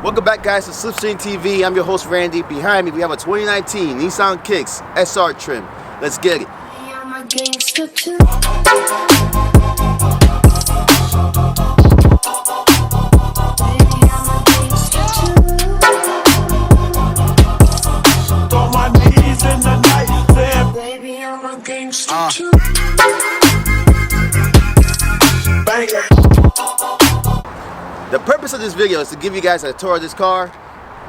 Welcome back, guys, to Slipstream TV. I'm your host, Randy. Behind me, we have a 2019 Nissan Kicks SR trim. Let's get it. The purpose of this video is to give you guys a tour of this car,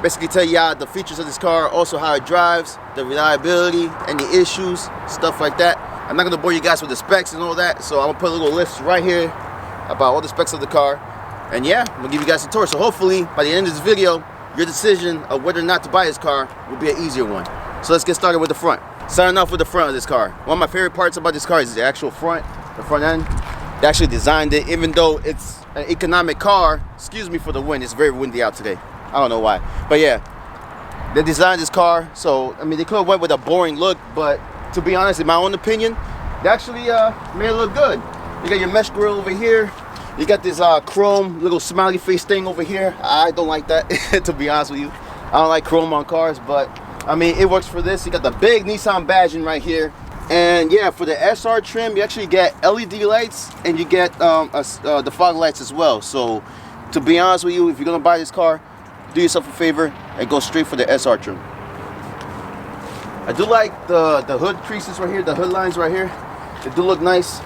basically tell you the features of this car, also how it drives, the reliability, any issues, stuff like that. I'm not going to bore you guys with the specs and all that, so I'm going to put a little list right here about all the specs of the car. And yeah, I'm going to give you guys a tour. So hopefully, by the end of this video, your decision of whether or not to buy this car will be an easier one. So let's get started with the front. Starting off with the front of this car. One of my favorite parts about this car is the actual front, the front end. They actually designed it, even though it's an economic car. Excuse me for the wind, it's very windy out today. I don't know why, but yeah, they designed this car, so I mean, they could have went with a boring look, but to be honest, in my own opinion, they actually made it look good. You got your mesh grille over here, you got this chrome little smiley face thing over here. I don't like that to be honest with you. I don't like chrome on cars, but I mean, it works for this. You got the big Nissan badging right here. And yeah, for the SR trim, you actually get LED lights and you get the fog lights as well. So to be honest with you, if you're gonna buy this car, do yourself a favor and go straight for the SR trim. I do like the hood creases right here, the hood lines right here. They do look nice.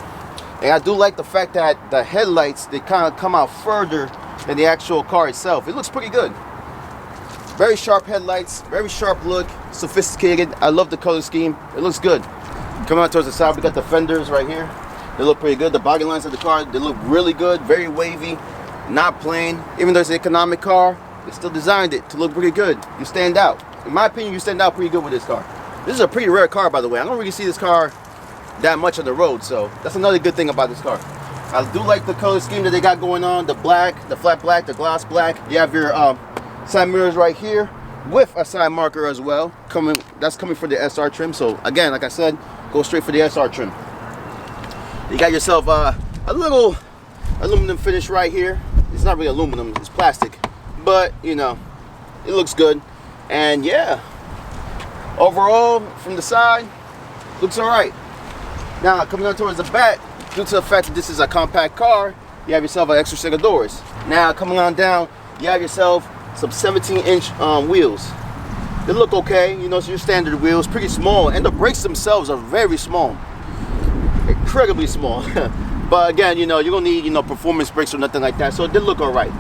And I do like the fact that the headlights, they kind of come out further than the actual car itself. It looks pretty good. Very sharp headlights, very sharp look, sophisticated. I love the color scheme. It looks good. Coming out towards the side, we got the fenders right here. They look pretty good. The body lines of the car, they look really good, very wavy, not plain. Even though it's an economic car, they still designed it to look pretty good. You stand out. In my opinion, you stand out pretty good with this car. This is a pretty rare car, by the way. I don't really see this car that much on the road, so that's another good thing about this car. I do like the color scheme that they got going on, the black, the flat black, the gloss black. You have your side mirrors right here with a side marker as well. That's coming for the SR trim. So again, like I said, go straight for the SR trim. You got yourself a little aluminum finish right here. It's not really aluminum, it's plastic, but you know, it looks good. And yeah, overall from the side, looks all right. Now coming on towards the back, due to the fact that this is a compact car, you have yourself an extra set of doors. Now coming on down, you have yourself some 17-inch wheels. They look okay, you know, so your standard wheels, pretty small, and the brakes themselves are very small, incredibly small. But again, you know, you're gonna need, you know, performance brakes or nothing like that, so it did look all right.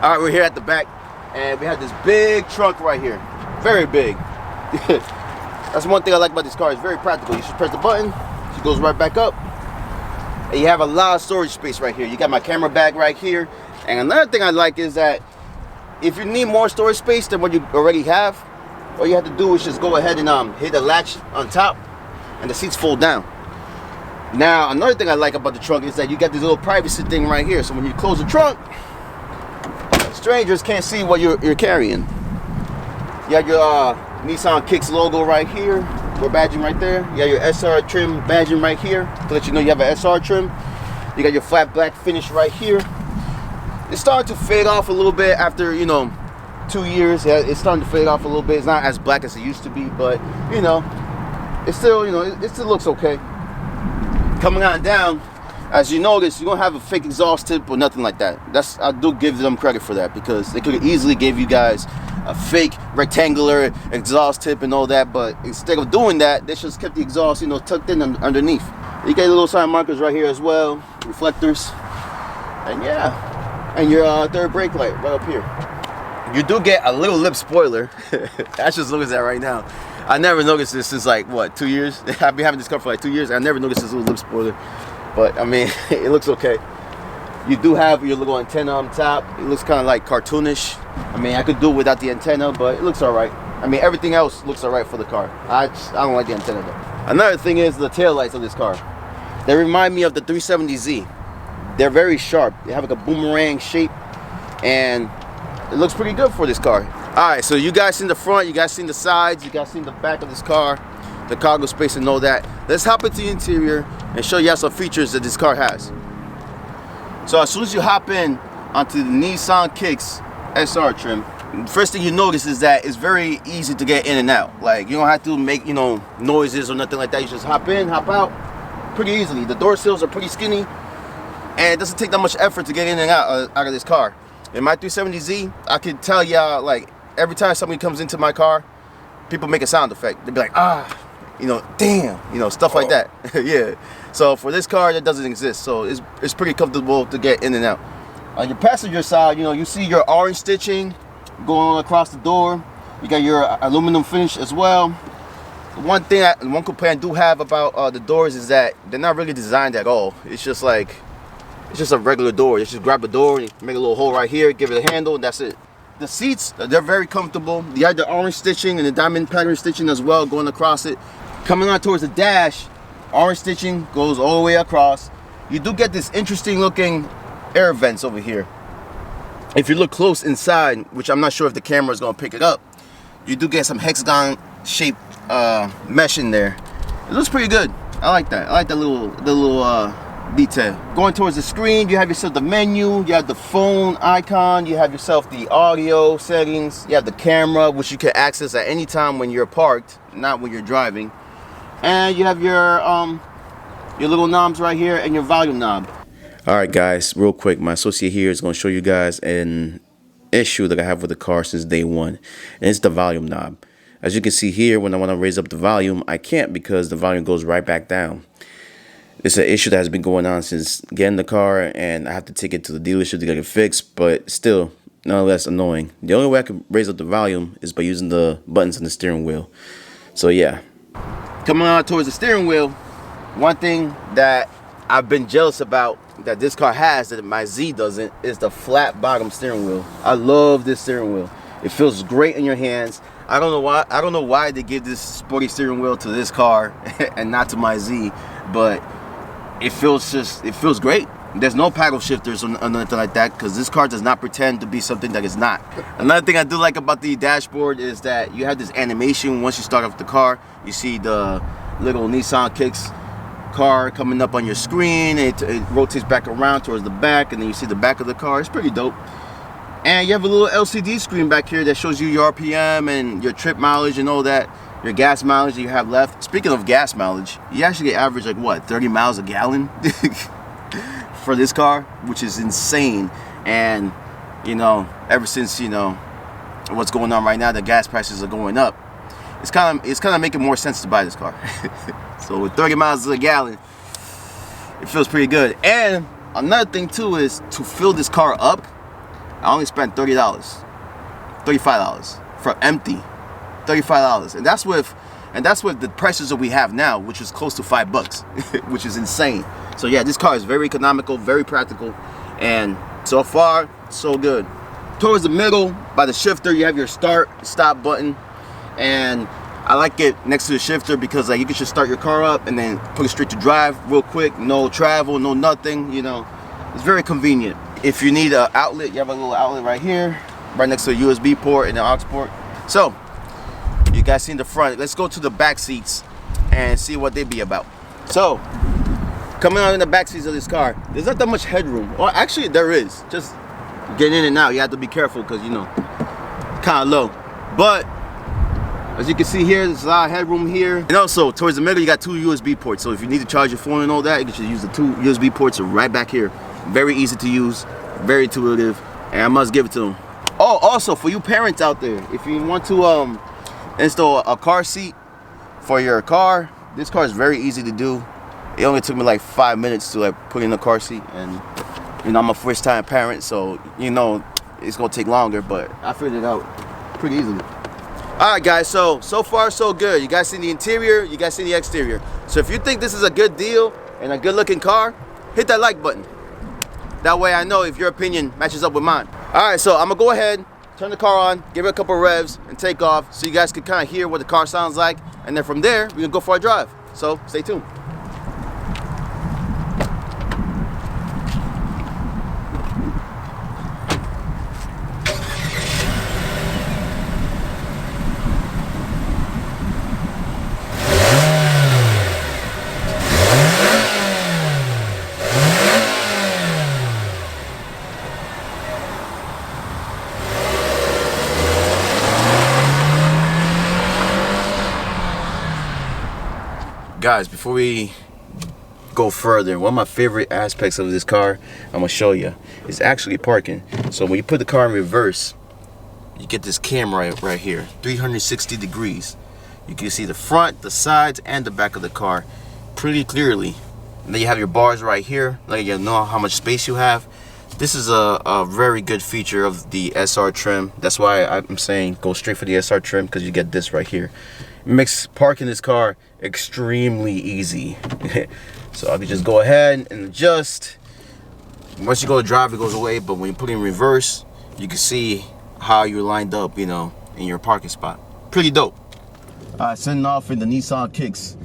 All right, we're here at the back, and we have this big trunk right here, very big. That's one thing I like about this car. It's very practical. You just press the button, it goes right back up, and you have a lot of storage space right here. You got my camera bag right here, and another thing I like is that if you need more storage space than what you already have, all you have to do is just go ahead and hit the latch on top, and the seats fold down. Now, another thing I like about the trunk is that you got this little privacy thing right here. So when you close the trunk, strangers can't see what you're carrying. You have your Nissan Kicks logo right here, your badging right there. You got your SR trim badging right here to let you know you have an SR trim. You got your flat black finish right here. It's starting to fade off a little bit after, you know, 2 years. Yeah, it's starting to fade off a little bit. It's not as black as it used to be, but you know, it's still, you know, it still looks okay. Coming on down, as you notice, you don't have a fake exhaust tip or nothing like that. I do give them credit for that, because they could easily give you guys a fake rectangular exhaust tip and all that, but instead of doing that, they just kept the exhaust, you know, tucked in underneath. You get little side markers right here as well, reflectors, and yeah. And your third brake light right up here. You do get a little lip spoiler. I just noticed that right now. I never noticed this since like, what, 2 years? I've been having this car for like 2 years. I never noticed this little lip spoiler. But I mean, it looks okay. You do have your little antenna on top. It looks kind of like cartoonish. I mean, I could do it without the antenna, but it looks all right. I mean, everything else looks all right for the car. I don't like the antenna though. Another thing is the tail lights of this car. They remind me of the 370Z. They're very sharp. They have like a boomerang shape, and it looks pretty good for this car. All right, so you guys seen the front, you guys seen the sides, you guys seen the back of this car, the cargo space and all that. Let's hop into the interior and show you some features that this car has. So as soon as you hop in onto the Nissan Kicks SR trim, first thing you notice is that it's very easy to get in and out. Like, you don't have to make, you know, noises or nothing like that. You just hop in, hop out pretty easily. The door sills are pretty skinny, and it doesn't take that much effort to get in and out of this car. In my 370Z, I can tell y'all, like, every time somebody comes into my car, people make a sound effect. They'll be like, ah, you know, damn, you know, stuff like that. Yeah. So for this car, that doesn't exist. So it's pretty comfortable to get in and out. On your passenger side, you know, you see your orange stitching going across the door. You got your aluminum finish as well. One complaint I do have about the doors is that they're not really designed at all. It's just like, it's just a regular door. You just grab a door and make a little hole right here, give it a handle, and that's it. The seats, they're very comfortable. You have the orange stitching and the diamond pattern stitching as well going across it. Coming on towards the dash, orange stitching goes all the way across. You do get this interesting looking air vents over here. If you look close inside, which I'm not sure if the camera is going to pick it up, you do get some hexagon shaped mesh in there. It looks pretty good. I like that. I like the little detail. Going towards the screen, you have yourself the menu, you have the phone icon, you have yourself the audio settings, you have the camera, which you can access at any time when you're parked, not when you're driving, and you have your little knobs right here and your volume knob. All right, guys, real quick, my associate here is going to show you guys an issue that I have with the car since day one, and it's the volume knob. As you can see here, when I want to raise up the volume, I can't because the volume goes right back down. It's an issue that has been going on since getting the car, and I have to take it to the dealership to get it fixed, but still, nonetheless annoying. The only way I can raise up the volume is by using the buttons on the steering wheel. So yeah. Coming on towards the steering wheel, one thing that I've been jealous about that this car has that my Z doesn't is the flat bottom steering wheel. I love this steering wheel. It feels great in your hands. I don't know why they give this sporty steering wheel to this car and not to my Z, but it feels great. There's no paddle shifters or nothing like that because this car does not pretend to be something that it's not. Another thing I do like about the dashboard is that you have this animation once you start off the car. You see the little Nissan Kicks car coming up on your screen. It rotates back around towards the back, and then you see the back of the car. It's pretty dope. And you have a little LCD screen back here that shows you your RPM and your trip mileage and all that. Your gas mileage that you have left. Speaking of gas mileage, you actually get average like what, 30 miles a gallon for this car, which is insane. And you know, ever since, you know, what's going on right now, the gas prices are going up. It's kind of making more sense to buy this car. So with 30 miles a gallon, it feels pretty good. And another thing too is to fill this car up, I only spent $30, $35 for empty. $35, and that's with the prices that we have now, which is close to $5, which is insane. So yeah, this car is very economical, very practical, and so far so good. Towards the middle by the shifter, you have your start stop button, and I like it next to the shifter because like you can just start your car up and then put it straight to drive real quick, no travel, no nothing, you know. It's very convenient. If you need an outlet, you have a little outlet right here, right next to a USB port and an aux port. So you guys see in the front. Let's go to the back seats and see what they be about. So, coming out in the back seats of this car, there's not that much headroom. Well, actually, there is. Just getting in and out, you have to be careful because, you know, kind of low. But, as you can see here, there's a lot of headroom here. And also, towards the middle, you got two USB ports. So, if you need to charge your phone and all that, you can just use the two USB ports right back here. Very easy to use, very intuitive, and I must give it to them. Oh, also, for you parents out there, if you want to, install a car seat for your car, this car is very easy to do. It only took me like 5 minutes to like put in a car seat, and you know, I'm a first time parent, so you know it's gonna take longer, but I figured it out pretty easily. All right guys, so far so good. You guys see the interior, you guys see the exterior. So if you think this is a good deal and a good looking car, hit that like button. That way I know if your opinion matches up with mine. All right, so I'm gonna go ahead, turn the car on, give it a couple revs, and take off so you guys can kind of hear what the car sounds like. And then from there, we can go for a drive. So stay tuned. Guys, before we go further, one of my favorite aspects of this car, I'm gonna show you, is actually parking. So when you put the car in reverse, you get this camera right here, 360 degrees. You can see the front, the sides, and the back of the car pretty clearly. And then you have your bars right here, like you know how much space you have. This is a very good feature of the SR trim. That's why I'm saying go straight for the SR trim, because you get this right here. It makes parking this car extremely easy. So I can just go ahead and adjust. Once you go to drive, it goes away, but when you put it in reverse, you can see how you're lined up, you know, in your parking spot. Pretty dope. Setting off in the Nissan Kicks.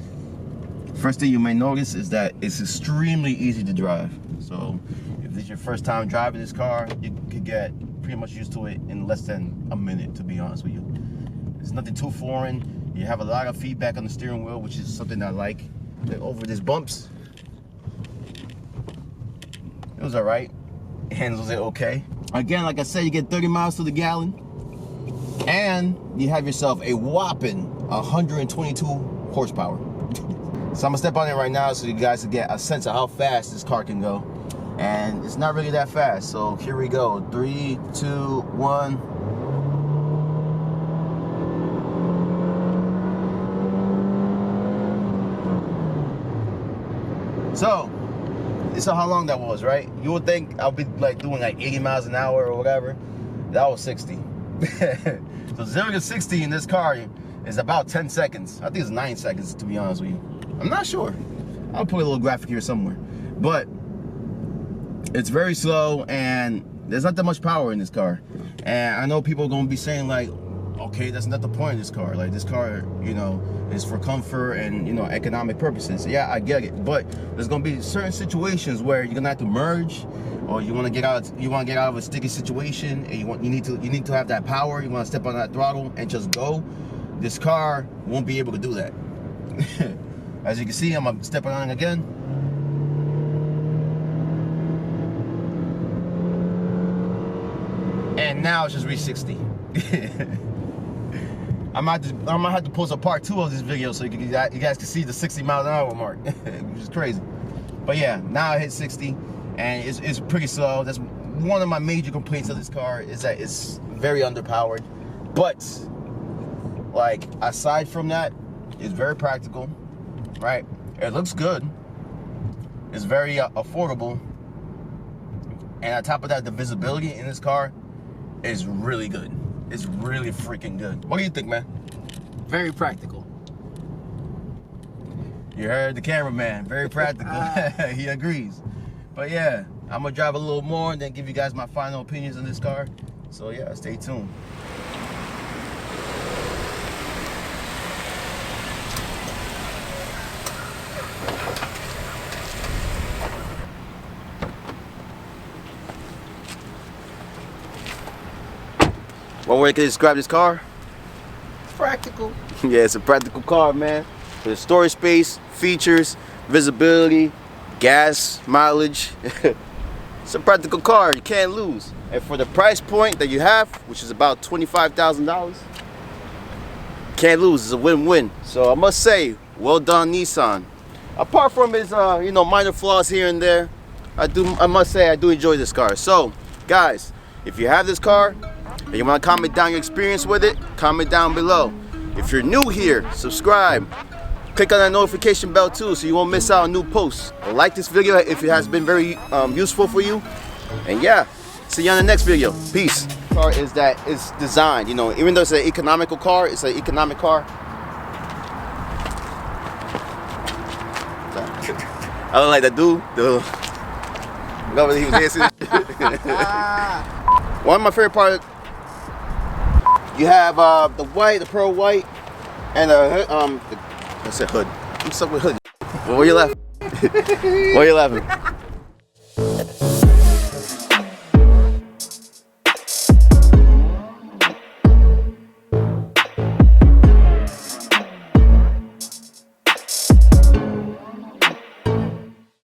First thing you may notice is that it's extremely easy to drive. So if this is your first time driving this car, you could get pretty much used to it in less than a minute, to be honest with you. It's nothing too foreign. You have a lot of feedback on the steering wheel, which is something I like. Over these bumps, it was alright. Handles it okay. Again, like I said, you get 30 miles to the gallon, and you have yourself a whopping 122 horsepower. So I'm gonna step on it right now so you guys can get a sense of how fast this car can go. And it's not really that fast, so here we go. 3, 2, 1. So, you saw how long that was, right? You would think I'll be like doing like 80 miles an hour or whatever. That was 60. So 0 to 60 in this car is about 10 seconds. I think it's 9 seconds, to be honest with you. I'm not sure. I'll put a little graphic here somewhere. But it's very slow, and there's not that much power in this car. And I know people are gonna be saying like, okay, that's not the point of this car. Like, this car, you know, is for comfort and, you know, economic purposes. Yeah, I get it. But there's gonna be certain situations where you're gonna have to merge, or you want to get out. You want to get out of a sticky situation, and you need to have that power. You want to step on that throttle and just go. This car won't be able to do that. As you can see, I'm stepping on it again. And now it's just reached 60. I might have to post a part 2 of this video so you guys can see the 60 miles an hour mark, which is crazy. But yeah, now I hit 60, and it's pretty slow. That's one of my major complaints of this car, is that it's very underpowered. But like, aside from that, it's very practical, right? It looks good. It's very affordable, and on top of that, the visibility in this car is really good. It's really freaking good. What do you think, man? Very practical. You heard the cameraman. Very practical. He agrees. But yeah, I'm gonna drive a little more and then give you guys my final opinions on this car. So yeah, stay tuned. One way to describe this car? Practical. Yeah, it's a practical car, man. There's storage space, features, visibility, gas mileage. It's a practical car, you can't lose. And for the price point that you have, which is about $25,000, can't lose. It's a win-win. So I must say, well done, Nissan. Apart from its you know, minor flaws here and there, I must say I do enjoy this car. So guys, if you have this car and you want to comment down your experience with it, comment down below. If you're new here, subscribe. Click on that notification bell too, so you won't miss out on new posts. Like this video if it has been very useful for you. And yeah, see you on the next video. Peace. The car is that it's designed, you know, even though it's an economical car, it's an economic car. I don't like that dude. He was dancing. One of my favorite parts, you have the white, the pearl white, and I said hood. What's up with hood? Why are you laughing? Why are you laughing?